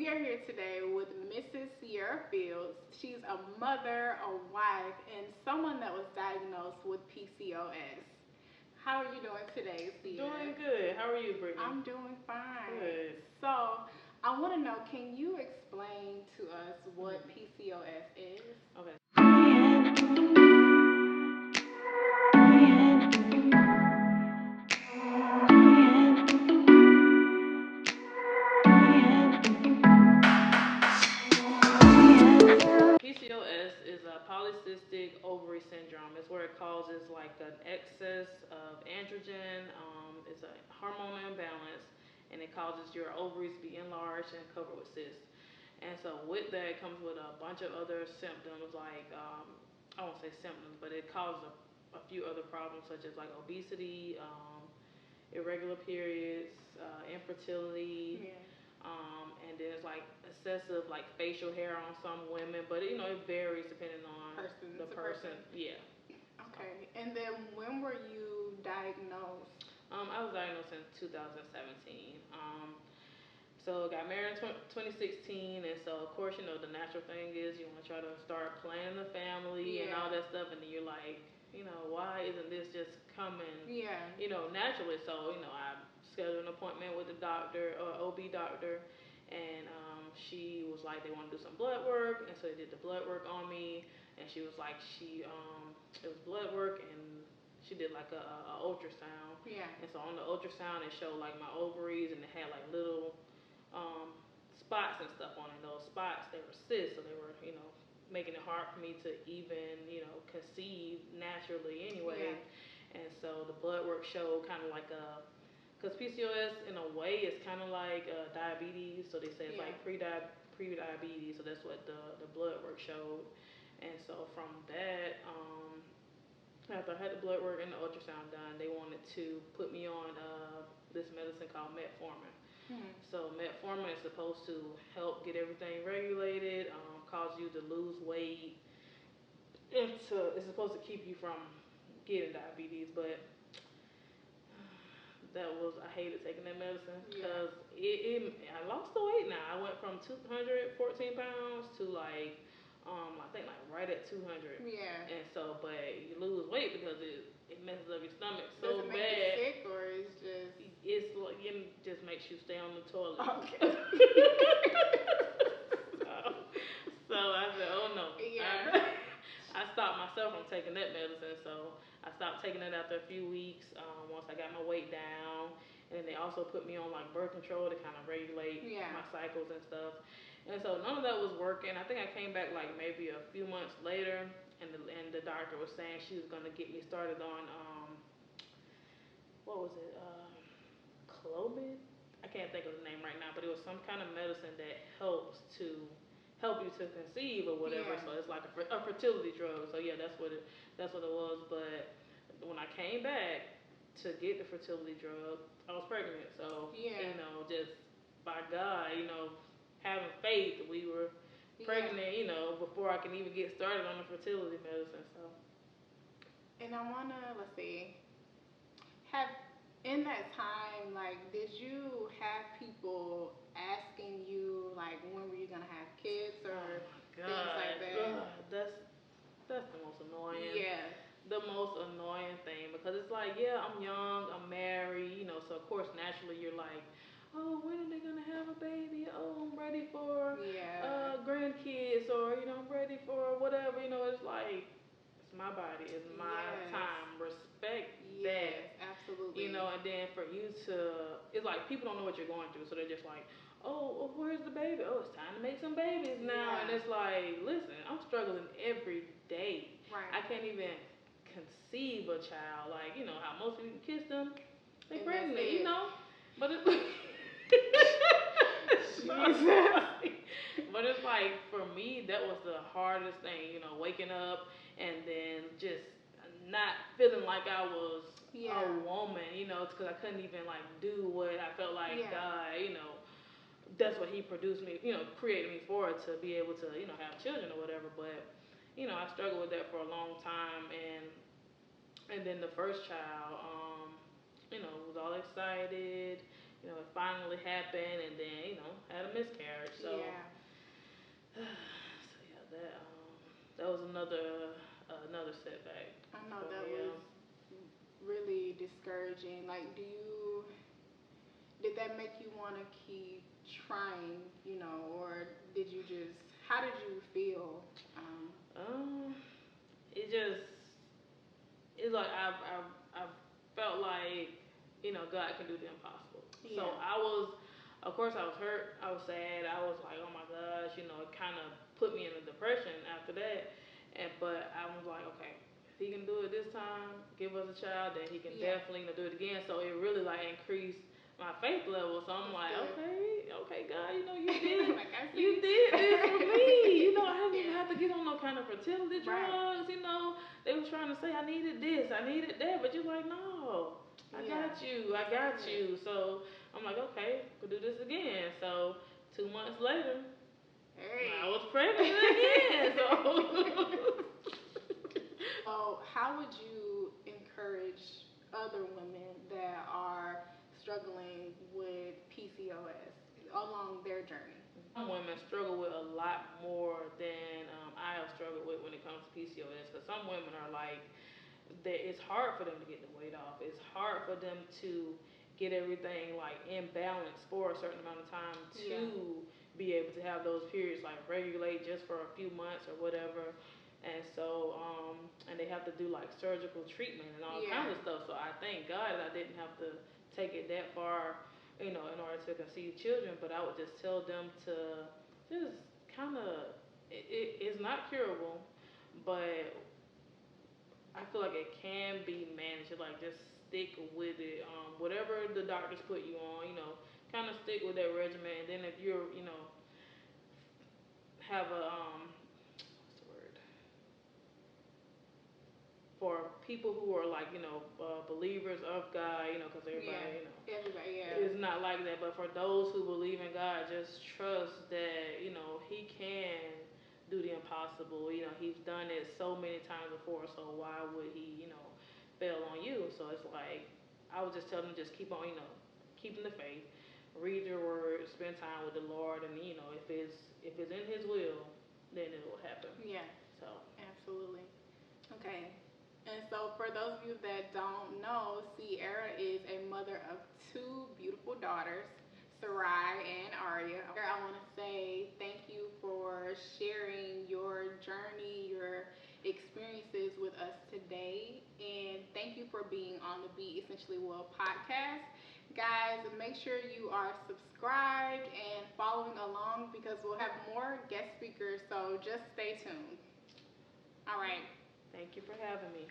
we are here today with Mrs. Ciara Fields. She's a mother, a wife, and someone that was diagnosed with PCOS. How are you doing today, Ciara? Doing good. How are you, Brittany? I'm doing fine. Good. So, I want to know, can you explain to us what PCOS is? Okay. PCOS is a polycystic ovary syndrome. It's where it causes like an excess of androgen. It's a hormonal imbalance, and it causes your ovaries to be enlarged and covered with cysts. And so with that comes with a bunch of other symptoms, like I won't say symptoms, but it causes a few other problems such as like obesity, irregular periods, infertility. Yeah. And then it's like excessive like facial hair on some women, but it varies depending on the person. Yeah. Okay. And then when were you diagnosed? I was diagnosed in 2017. So got married in 2016, and so of course the natural thing is you want to try to start planning the family and all that stuff, and then you're like, why isn't this just coming? Yeah. Naturally. So I scheduled an appointment with the doctor, OB doctor, and she was like they want to do some blood work, and so they did the blood work on me, and she was like it was blood work, and she did like a ultrasound. Yeah. And so on the ultrasound it showed like my ovaries, and it had like little spots and stuff on it. Those spots, they were cysts, so they were making it hard for me to even conceive naturally anyway. Yeah. And so the blood work showed kind of like because PCOS in a way is kind of like diabetes, so they say it's like pre-diabetes, so that's what the blood work showed. And so from that, after I had the blood work and the ultrasound done, they wanted to put me on this medicine called metformin. Mm-hmm. So metformin is supposed to help get everything regulated, cause you to lose weight. It's supposed to keep you from getting diabetes, but I hated taking that medicine because I lost the weight now. I went from 214 pounds to like I think like right at 200. Yeah. And so, but you lose weight because it messes up your stomach so bad. Does it make you sick, or it's like it just makes you stay on the toilet. Okay. so I said, oh no. Yeah. I stopped myself from taking that medicine, so I stopped taking it after a few weeks. Once I got my weight down, and then they also put me on like birth control to kind of regulate my cycles and stuff. And so none of that was working. I think I came back like maybe a few months later, and the doctor was saying she was gonna get me started on what was it? Clomid? I can't think of the name right now, but it was some kind of medicine that help you to conceive or whatever. Yeah. So it's like a fertility drug. So yeah, that's what it was. But when I came back to get the fertility drug, I was pregnant. So just by God, having faith, we were pregnant. Before I can even get started on the fertility medicine. So. And I wanna have in that time, like, did you have people asking you like when were you gonna have kids or things like that? That's the most annoying. Yeah. The most annoying thing, because it's like, I'm young, I'm married, so of course naturally you're like, oh, when are they gonna have a baby? Oh, I'm ready for grandkids, or I'm ready for whatever. It's like, it's my body, it's my time. Respect that. Absolutely. And then for you to, it's like people don't know what you're going through, so they're just like, oh, well, where's the baby? Oh, it's time to make some babies now. And it's like, listen, I'm struggling every day. Right. I can't even conceive a child. Like, how most people kiss them, they're pregnant, But it's like, but it's like, for me, that was the hardest thing, waking up and then just not feeling like I was a woman, because I couldn't even like do what I felt like God, that's what He produced me, created me for, to be able to, have children or whatever. But I struggled with that for a long time, and then the first child, was all excited. It finally happened, and then had a miscarriage. So another setback I know for that me. was really discouraging. Like, did that make you want to keep trying, or did you just, how did you feel? Um, it just it's like I felt like God can do the impossible. Yeah. So I was, of course, I was hurt. I was sad. I was like, oh my gosh, it kind of put me in a depression after that. But I was like, okay, if He can do it this time, give us a child, then He can definitely do it again. So it really like increased my faith level. So I'm like, okay, God, you did, like you did this for me. I didn't even have to get on no kind of fertility drugs. They were trying to say I needed this, I needed that, but you're like, no, I got you. So I'm like, okay, we'll do this again. So 2 months later, I was pregnant again. So how would you encourage other women that are struggling with PCOS along their journey? Some women struggle with a lot more than I have struggled with when it comes to PCOS. Because some women are like, that it's hard for them to get the weight off. It's hard for them to get everything like in balance for a certain amount of time to be able to have those periods like regulate just for a few months or whatever. And so, and they have to do like surgical treatment and all kinds of stuff. So I thank God that I didn't have to take it that far, in order to conceive children. But I would just tell them to just kind of, it's not curable, but I feel like it can be managed. Like just stick with it. Whatever the doctors put you on, kind of stick with that regimen. And then if you're, have a what's the word? For people who are like, believers of God, because everybody is not like that. But for those who believe in God, just trust that, He can do the impossible. He's done it so many times before, so why would He, fail on you? So it's like, I would just tell them, just keep on, keeping the faith, read your word, spend time with the Lord, and if it's in His will, then it will happen. Yeah. So Absolutely. Okay. And so, for those of you that don't know, Ciara is a mother of two beautiful daughters, Sarai and Aria. I want to say thank you for sharing your journey, your experiences with us today, and thank you for being on the BEssentially Well podcast. Guys, make sure you are subscribed and following along because we'll have more guest speakers, so just stay tuned. All right. thank you for having me.